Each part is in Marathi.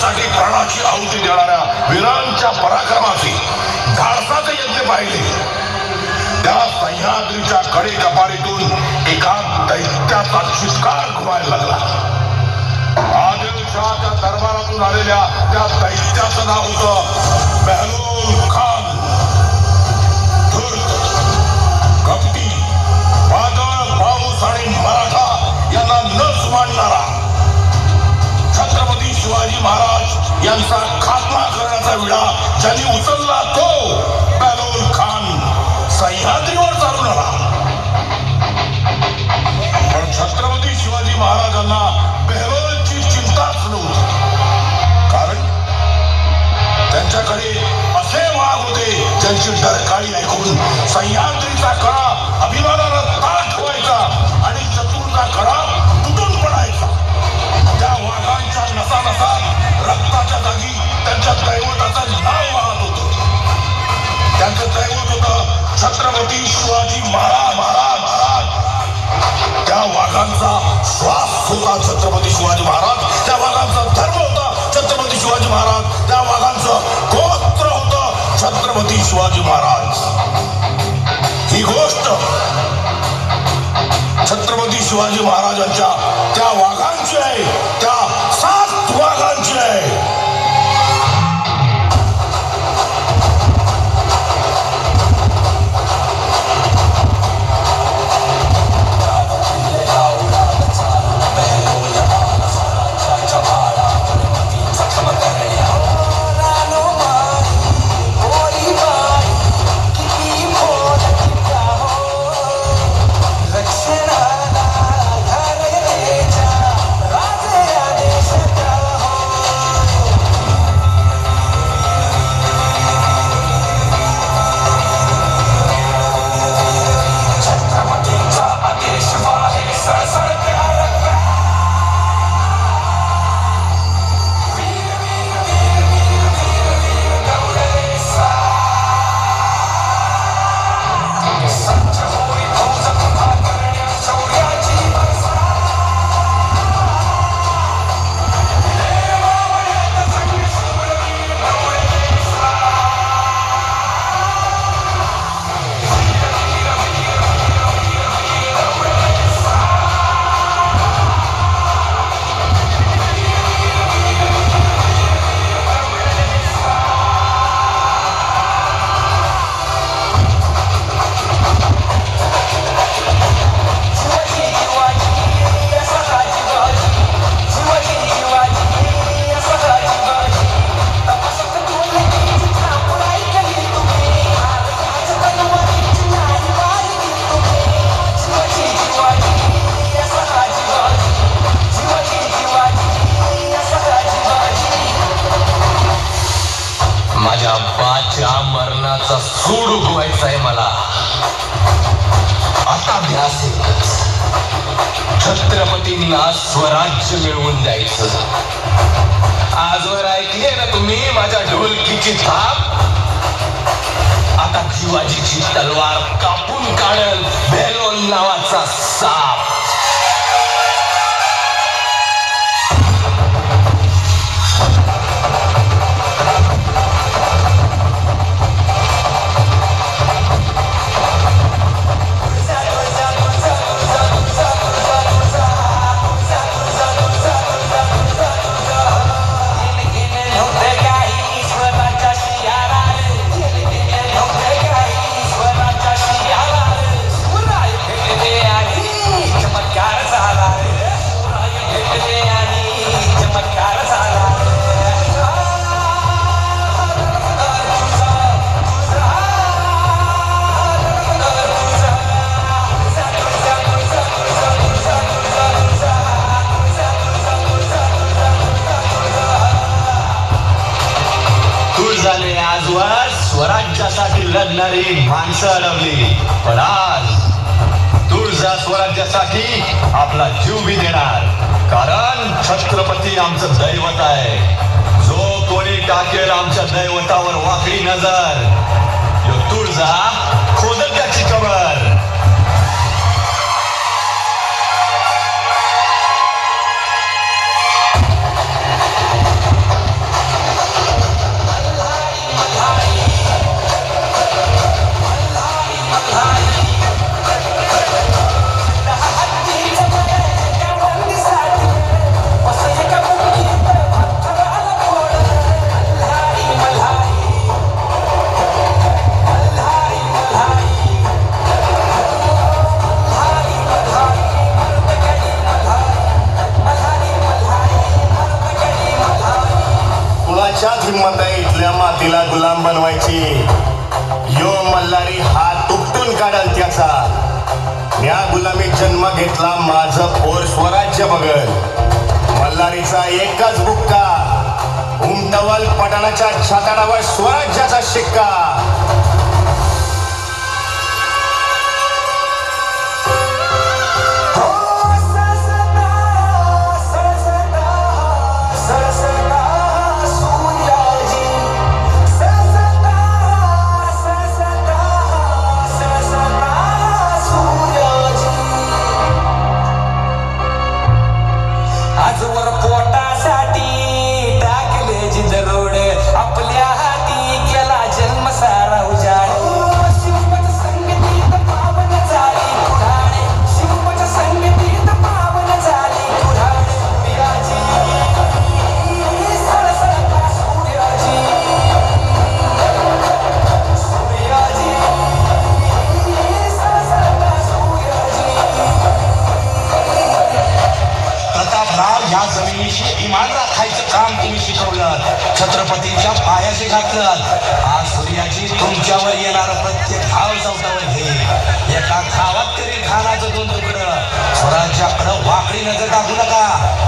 देशासाठी प्राणाची आहुती देणाऱ्या वीरांच्या पराक्रमाचे धाडसाचे यज्ञ पाहिले. त्या सह्याद्रीच्या कडे कपारीतून एका दैत्याचा चित्कार घुमायला लागला. आदिलशहाच्या दरबारातून आलेल्या त्या दैत्याचं नाव होतं बेहलोल खान. धूर्त, कपटी, वादळ, पाऊस आणि मराठा यांना न सुमानणारा छत्रपती शिवाजी महाराज यांचा खात्मा करण्याचा विडा ज्यांनी उचलला तो बेहलोल खान सह्याद्रीवर चालून आला. पण छत्रपती शिवाजी महाराजांना बेहलोलची चिंताच नव्हती. कारण त्यांच्याकडे असे वाघ होते ज्यांची डरकाळी ऐकून सह्याद्रीचा कडा अभिमानानं ताठ व्हायचा आणि शत्रूचा कडा तुटून पडायचा. त्या वाघांच्या नसानसात रक्ताच्या जागी त्यांच्या दैवताचं नाव वाहत होतं. त्यांचं दैवत होतं छत्रपती शिवाजी महाराज. त्या वाघांचा श्वास होता छत्रपती शिवाजी महाराज. त्या वाघांचा धर्म होता छत्रपती शिवाजी महाराज. त्या वाघांचं गोत्र होतं छत्रपती शिवाजी महाराज. ही गोष्ट छत्रपती शिवाजी महाराजांच्या त्या वाघांची आहे, त्या 7 वाघांची आहे. मरणाचा सूड उगवायचा आहे मला. आता ध्यास एकच, छत्रपतींना स्वराज्य मिळवून द्यायचं. आजवर ऐकले ना तुम्ही माझ्या ढोलकीची थाप. आता शिवाजीची तलवार कापून काढल बेहलोल नावाचा साप. आजवर स्वराज्यासाठी लढणारी माणसं अडवली, पण आज तुळजा स्वराज्यासाठी आपला जीव बी देणार. कारण छत्रपती आमचं दैवत आहे. जो कोणी टाकेल आमच्या दैवतावर वाकडी नजर, यो तुळजा खोदल त्याची कबर. व्हायचा. म्या गुलामीत जन्म घेतला, माझं पोर स्वराज्य बघल. मल्हारीचा एकच बुक्का, उमटवल पठाणाच्या छाताडावर स्वराज्याचा शिक्का. आजवर पोटासाठी टाकले जिंदरोड, आपल्या हाती केला जन्म सारा उजाड. शिवपत संगतीत पावन झाली कुऱ्हाड, शिवपत संगतीत पावन झाली कुऱ्हाड. सूर्याची सळसळता सूर्याची, सूर्याची सळसळता सूर्याची. प्रतापराव, या जमिनीशी इमान राखायचं काम तुम्ही शिकवलं, छत्रपतींच्या पायाशी घातलं. आज सूर्याची तुमच्यावर येणार प्रत्येक धाव चौटावर घे. एका धावात तरी खानाचं 2 तुकडं. स्वराज्याकडं वाकडी नजर टाकू नका.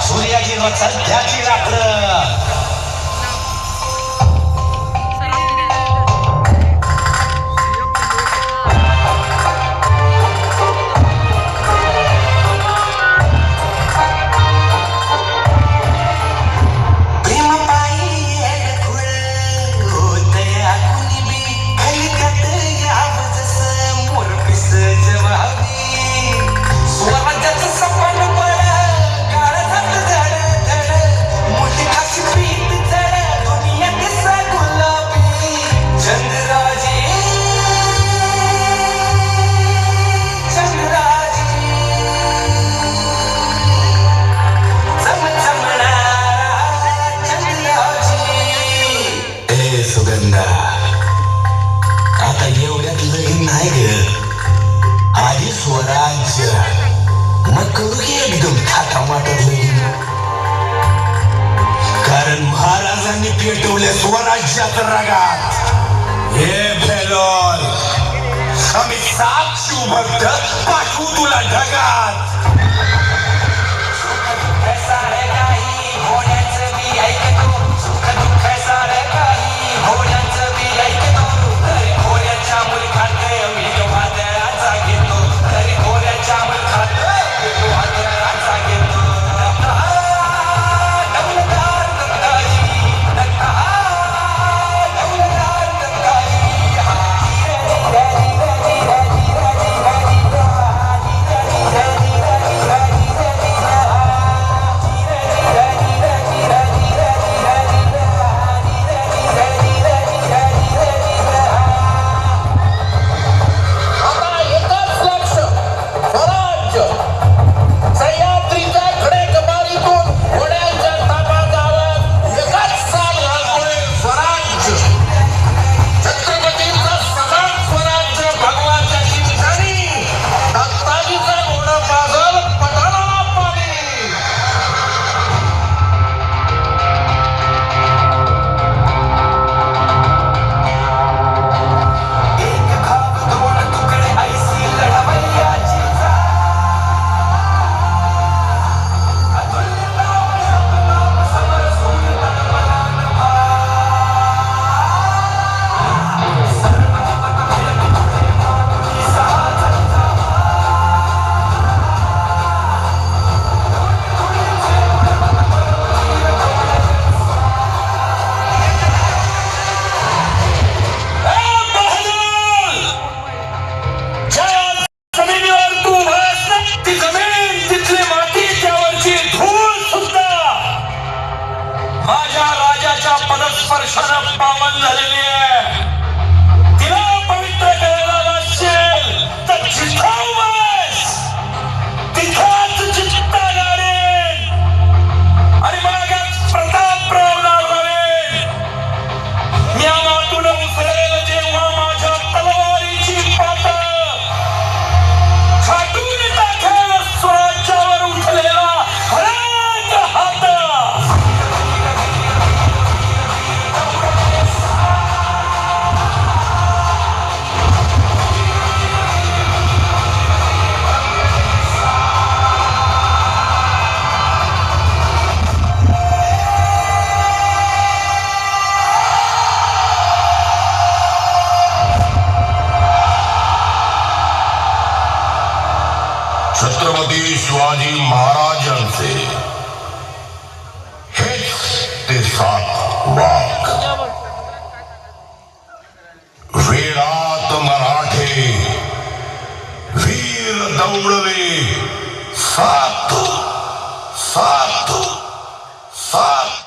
सूर्याची सध्याची लाकडं. स्वराज्याचं सपन बळ काळजात धड धड, मोठी अशी प्रीत जड, दुनिया दिसा गुलाबी. चंद्राजी चंद्राजी चमचमणारा चंद्राजी. ए सुगंधा, आता एवढ्यात लगीन नाही ग. आधी स्वराज्य, मग करू की एकदम थाटामाटात लगीन. कारण महाराजांनी पेटवले स्वराज्यात रगात. हे बेलोर, आम्ही 7 शिवभक्त पाठवू तुला ढगात. सारे काही घोड्यांचं बी ऐकतो, सुख दुःख सारे काही घोड्यांचं बी ऐकतो. तरी घोड्याच्या मुलखात विठो वादळाचा घेतो, तरी घोड्याच्या मुलखात विठो वादळाचा घेतो. दौलतदार दत्ताजी, दत्ता दौलतदार दत्ताजी. धीरे धीरे धीरे धीरे धीरे धीरे धीरे धीरे धीरे धीरे धीरे छत्रपती शिवाजी महाराजांचे हेच ते 7 वाघ. वेळात मराठे वीर दौडले 7 7 7